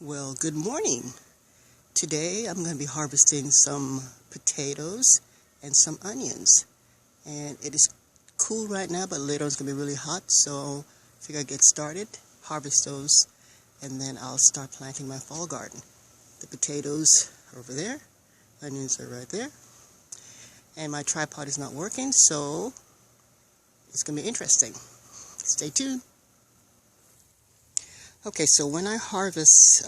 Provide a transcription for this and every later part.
Well, good morning. Today I'm going to be harvesting some potatoes and some onions. And it is cool right now, but later it's going to be really hot, so I figure I'd get started, harvest those, and then I'll start planting my fall garden. The potatoes are over there, onions are right there, and my tripod is not working, so it's going to be interesting. Stay tuned. Okay, so when I harvest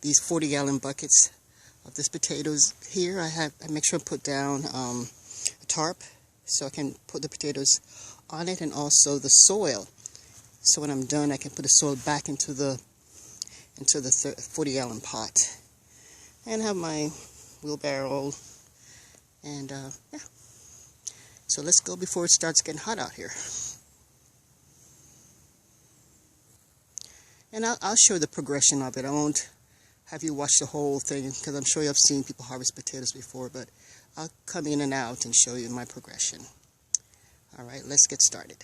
these 40-gallon buckets of this potatoes here, I make sure I put down a tarp so I can put the potatoes on it, and also the soil. So when I'm done, I can put the soil back into the 40-gallon pot. And have my wheelbarrow, and yeah. So let's go before it starts getting hot out here. And I'll show the progression of it. I won't have you watch the whole thing, because I'm sure you've seen people harvest potatoes before, but I'll come in and out and show you my progression. Alright, let's get started.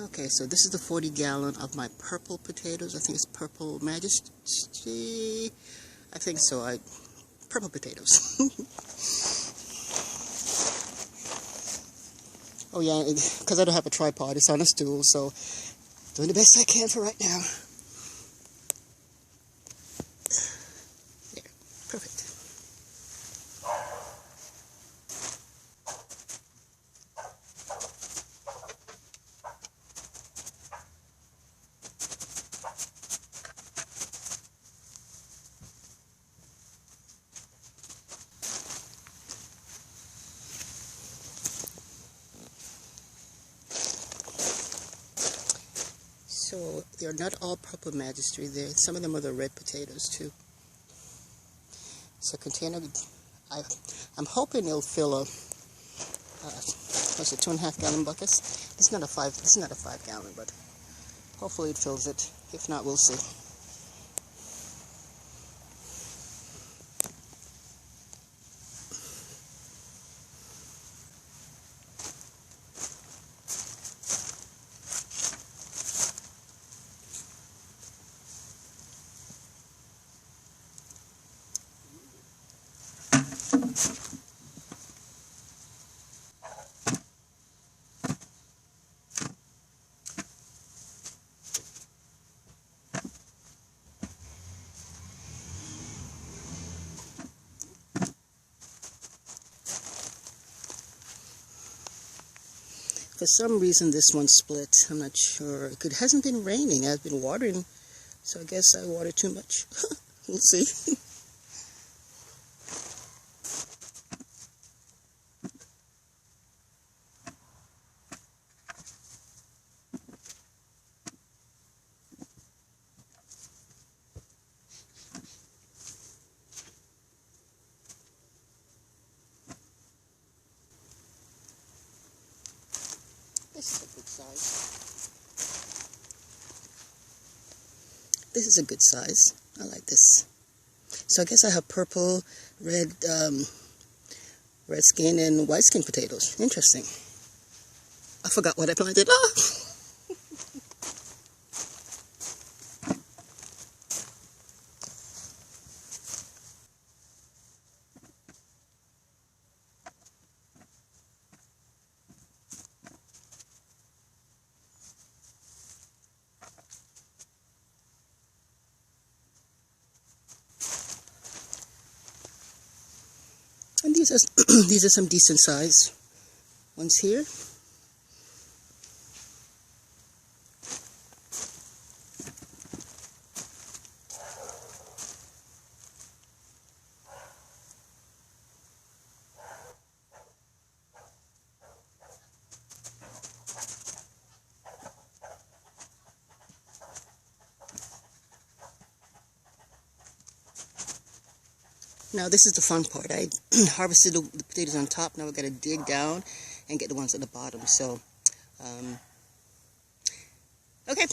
Okay, so this is the 40-gallon of my purple potatoes. I think it's Purple Majesty. I think so. Purple potatoes. Oh yeah, because I don't have a tripod, it's on a stool, so doing the best I can for right now. There, perfect. So they're not all Purple Majesty. Some of them are the red potatoes too. So container, I'm hoping it'll fill a what's it, 2.5 gallon buckets. It's not a 5 gallon, but hopefully it fills it. If not, we'll see. For some reason this one split. I'm not sure. It hasn't been raining. I've been watering, so I guess I watered too much. We'll see. This is a good size. This is a good size. I like this. So I guess I have purple, red skin, and white skin potatoes. Interesting. I forgot what I planted. Ah! And these are these are some decent size ones here. Now this is the fun part. I harvested the potatoes on top. Now we've got to dig down and get the ones at the bottom. So, okay.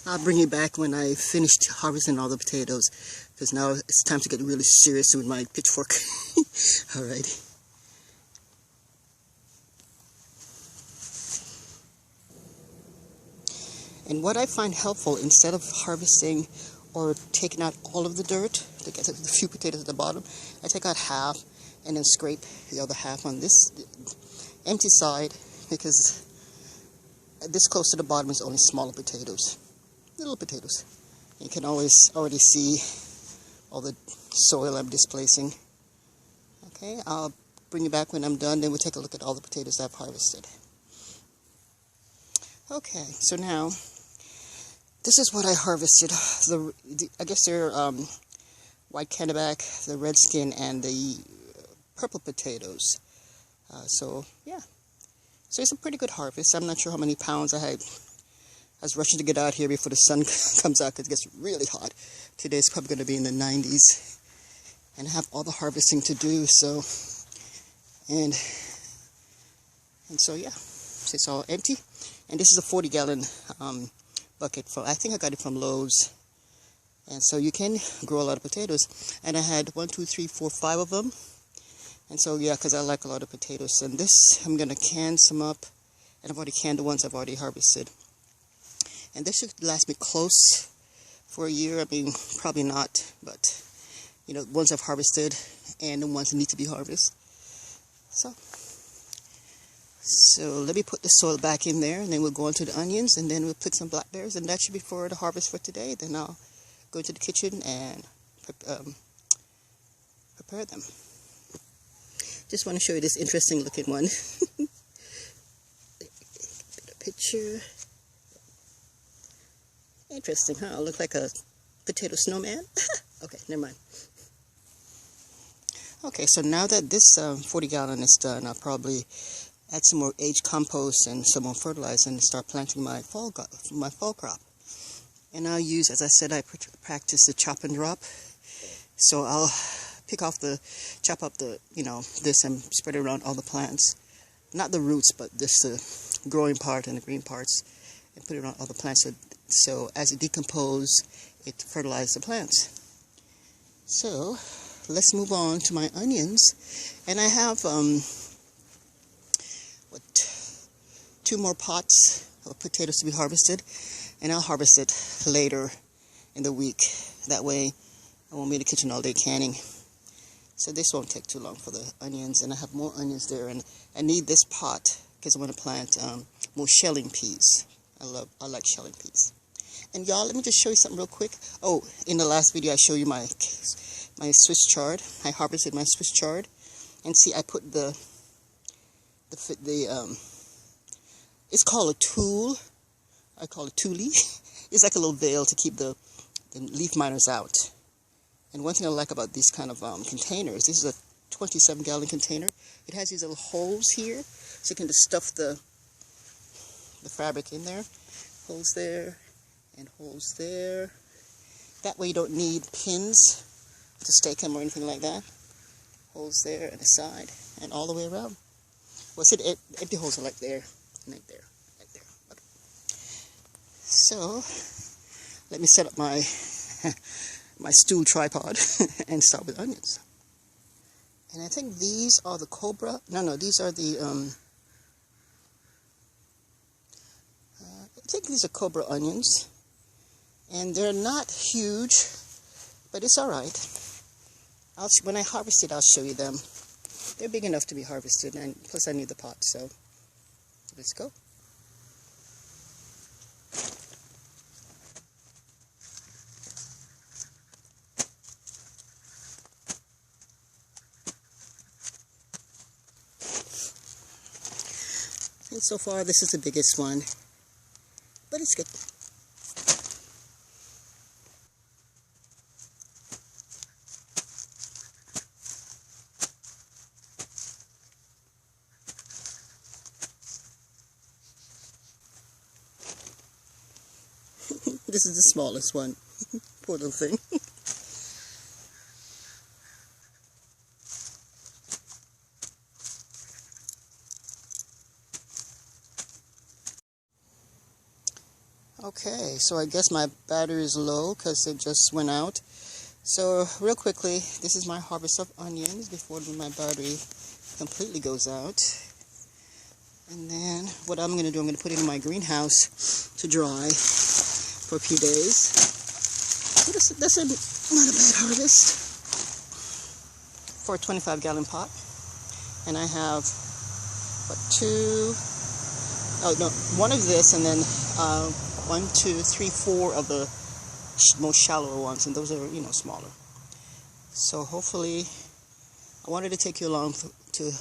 I'll bring you back when I finished harvesting all the potatoes, because now it's time to get really serious with my pitchfork. Alrighty. And what I find helpful, instead of harvesting or taking out all of the dirt to get the few potatoes at the bottom, I take out half and then scrape the other half on this empty side, because this close to the bottom is only smaller potatoes, little potatoes. You can always already see all the soil I'm displacing. Okay, I'll bring you back when I'm done, then we'll take a look at all the potatoes I've harvested. Okay, so now this is what I harvested. I guess they're white candyback, the red skin, and the purple potatoes. So yeah, so it's a pretty good harvest. I'm not sure how many pounds I had. I was rushing to get out here before the sun comes out because it gets really hot. Today's probably going to be in the 90s, and I have all the harvesting to do. So and so yeah, so it's all empty. And this is a 40-gallon bucket. I think I got it from Lowe's. And so you can grow a lot of potatoes. And I had 1, 2, 3, 4, 5 of them. And so yeah, because I like a lot of potatoes. And this, I'm going to can some up. And I've already canned the ones I've already harvested. And this should last me close for a year. I mean, probably not. But, you know, ones I've harvested and the ones that need to be harvested. So let me put the soil back in there, and then we'll go on to the onions, and then we'll pick some blackberries, and that should be for the harvest for today. Then I'll go into the kitchen and prepare them. Just want to show you this interesting looking one. Get a picture. Interesting, huh? It'll look like a potato snowman. Okay, never mind. Okay, so now that this 40-gallon is done, I'll probably add some more aged compost and some more fertilizer and start planting my fall crop. And I'll use, as I said, I practice the chop and drop. So I'll chop up the, this and spread it around all the plants. Not the roots, but just the growing part and the green parts, and put it around all the plants. So as it decomposes, it fertilizes the plants. So let's move on to my onions. And I have 2 more pots of potatoes to be harvested, and I'll harvest it later in the week. That way I won't be in the kitchen all day canning. So this won't take too long for the onions, and I have more onions there, and I need this pot because I want to plant more shelling peas. I like shelling peas. And y'all, let me just show you something real quick. Oh, in the last video I showed you my Swiss chard. I harvested my Swiss chard, and see, I put it's called a tool. I call it toolie. It's like a little veil to keep the leaf miners out. And one thing I like about these kind of containers, this is a 27-gallon container. It has these little holes here, so you can just stuff the fabric in there. Holes there, and holes there. That way you don't need pins to stake them or anything like that. Holes there and the side, and all the way around. Well, see, the empty holes are like there, and like there, like there. Okay. So, let me set up my my stool tripod and start with onions. And I think these are the Cobra. No, these are the I think these are Cobra onions, and they're not huge, but it's all right. When I harvest it, I'll show you them. They're big enough to be harvested, and plus I need the pot, so let's go. so far this is the biggest one, but it's good. This is the smallest one. Poor little thing. Okay, so I guess my battery is low because it just went out. So real quickly, this is my harvest of onions before my battery completely goes out. And then what I'm going to do, I'm going to put it in my greenhouse to dry for a few days. So that's not a bad harvest for a 25-gallon pot. And I have, one of this, and then 1, 2, 3, 4 of the most shallower ones, and those are, smaller. So hopefully, I wanted to take you along to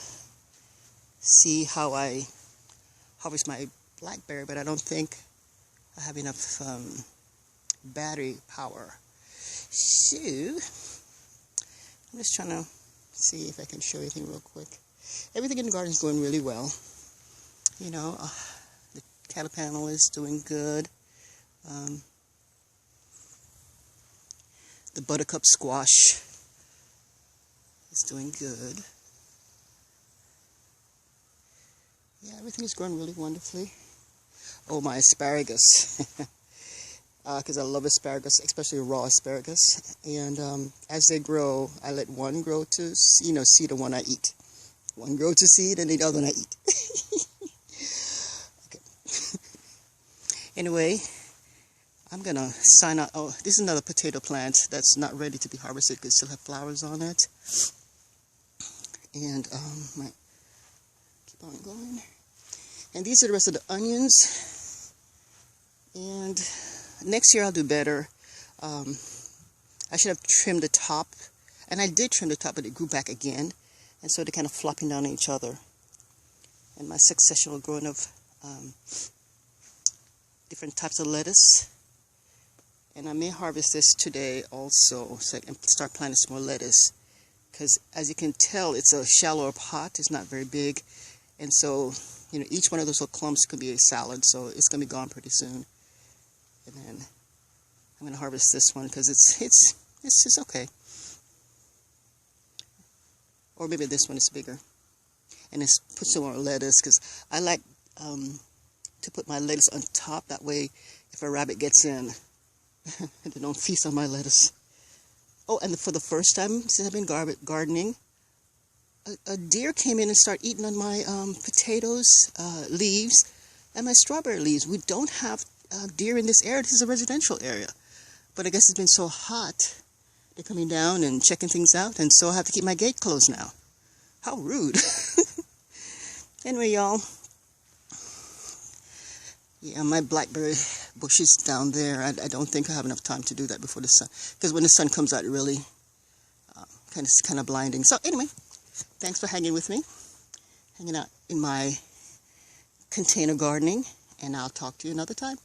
see how I harvest my blackberry, but I don't think I have enough battery power. So, I'm just trying to see if I can show you anything real quick. Everything in the garden is going really well. The cattle panel is doing good. The buttercup squash is doing good. Yeah, everything is growing really wonderfully. Oh, my asparagus. Because I love asparagus, especially raw asparagus. And as they grow, I let one grow to, seed and one I eat. One grow to seed and the other one I eat. Okay. Anyway, I'm going to sign out. Oh, this is another potato plant that's not ready to be harvested because it still have flowers on it. And keep on going. And these are the rest of the onions. And next year I'll do better. I should have trimmed the top. And I did trim the top, but it grew back again. And so they're kind of flopping down on each other. And my successional growing of different types of lettuce. And I may harvest this today also, so I can start planting some more lettuce. Because as you can tell, it's a shallower pot. It's not very big. And so, each one of those little clumps could be a salad. So it's going to be gone pretty soon. And then I'm going to harvest this one because it's okay. Or maybe this one is bigger. And let's put some more lettuce because I like to put my lettuce on top. That way, if a rabbit gets in, they don't feast on my lettuce. Oh, and for the first time since I've been gardening, a deer came in and started eating on my potatoes leaves and my strawberry leaves. We don't have deer in this area. This is a residential area. But I guess it's been so hot. They're coming down and checking things out, and so I have to keep my gate closed now. How rude. Anyway, y'all. Yeah, my blackberry bush is down there. I don't think I have enough time to do that before the sun. Because when the sun comes out, it really kind of blinding. So anyway, thanks for hanging with me. Hanging out in my container gardening. And I'll talk to you another time.